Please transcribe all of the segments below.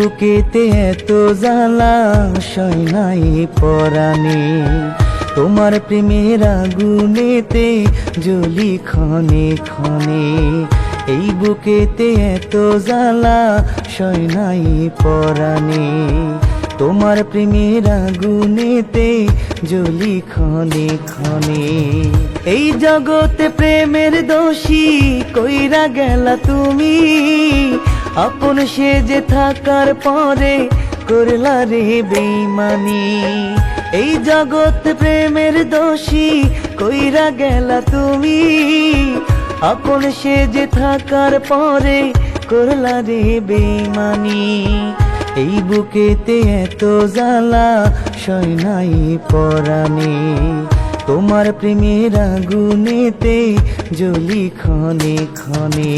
বুকেতে এত জ্বালা সয় নাই পরাণে, তোমার প্রেমের আগুনেতে জ্বলি ক্ষণে ক্ষণে। এই বুকেতে এত জ্বালা সয় নাই পরাণে, তোমার প্রেমের আগুনেতে জ্বলি ক্ষণে ক্ষণে। এই জগতে প্রেমের দোষী কইরা গেলা তুমি, আপন সেজে থাকার পরে করলা রে বেইমানি। এই জগৎ প্রেমের দোষী কইরা গেলা তুমি, আপন সেজে থাকার পরে করলা রে বেইমানি। এই বুকেতে এত জ্বালা সয় নাই পরাণে, তোমার প্রেমের আগুনেতে জ্বলি ক্ষণে ক্ষণে।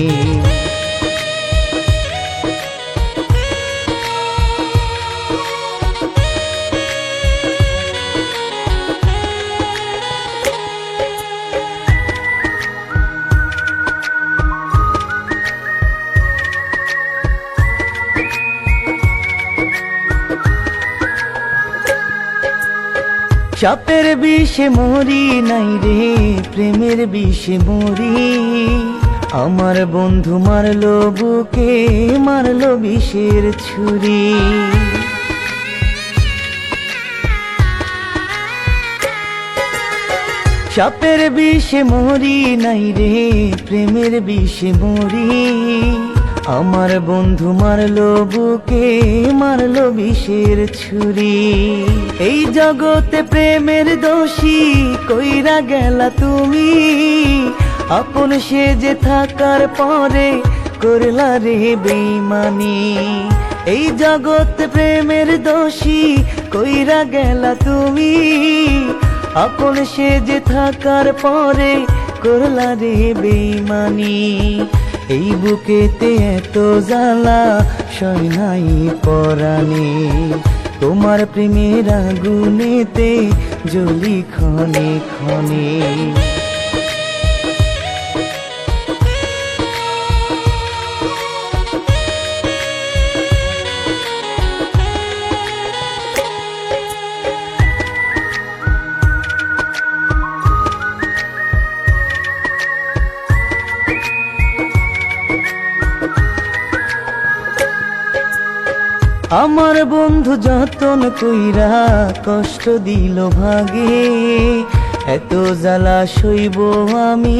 সাপের বিষে মরি নাই রে, প্রেমের বিষে মরি। আমার বন্ধু মারলো বুকে, মারলো বিষের ছুরি। সাপের বিষে মরি নাই রে, প্রেমের বিষে মরি। আমার বন্ধু মারলো বুকে, মারলো বিষের ছুরি। এই জগতে প্রেমের দোষী কইরা গেলা তুমি, আপন সেজে থাকার পরে করলা রে বেইমানি। এই জগতে প্রেমের দোষী কইরা গেলা তুমি, আপন সেজে থাকার পরে করলা রে বেইমানি। এই বুকেতে এত জ্বালা সয় নাই পরাণে, তোমার প্রেমের আগুনেতে জ্বলি ক্ষণে ক্ষণে। আমার বন্ধু যতন কইরা কষ্ট দিল ভাগে, এত জ্বালা সইব আমি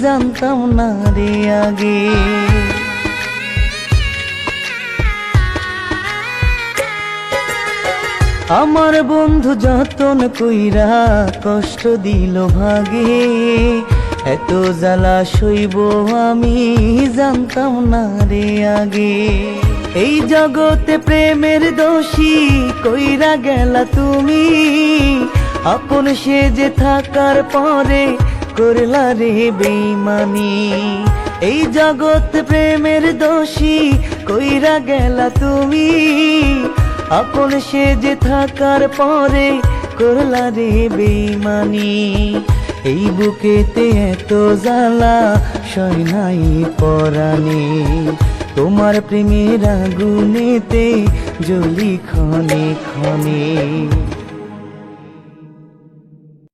জানতাম না রে আগে। আমার বন্ধু যতন কইরা কষ্ট দিল ভাগে, এত জ্বালা সইব আমি জানতাম না রে আগে। এই জগতে প্রেমের দোষী কইরা গেলা তুমি, আপন সেজে থাকার পরে করলা রে বেইমানি। এই জগৎ প্রেমের দোষী কইরা গেলা তুমি, আপন সেজে থাকার পরে করলা রে বেইমানি। এই বুকেতে এত জ্বালা সয় নাই পরাণে, তোমার প্রেমের আগুনেতে জ্বলি ক্ষণে ক্ষণে।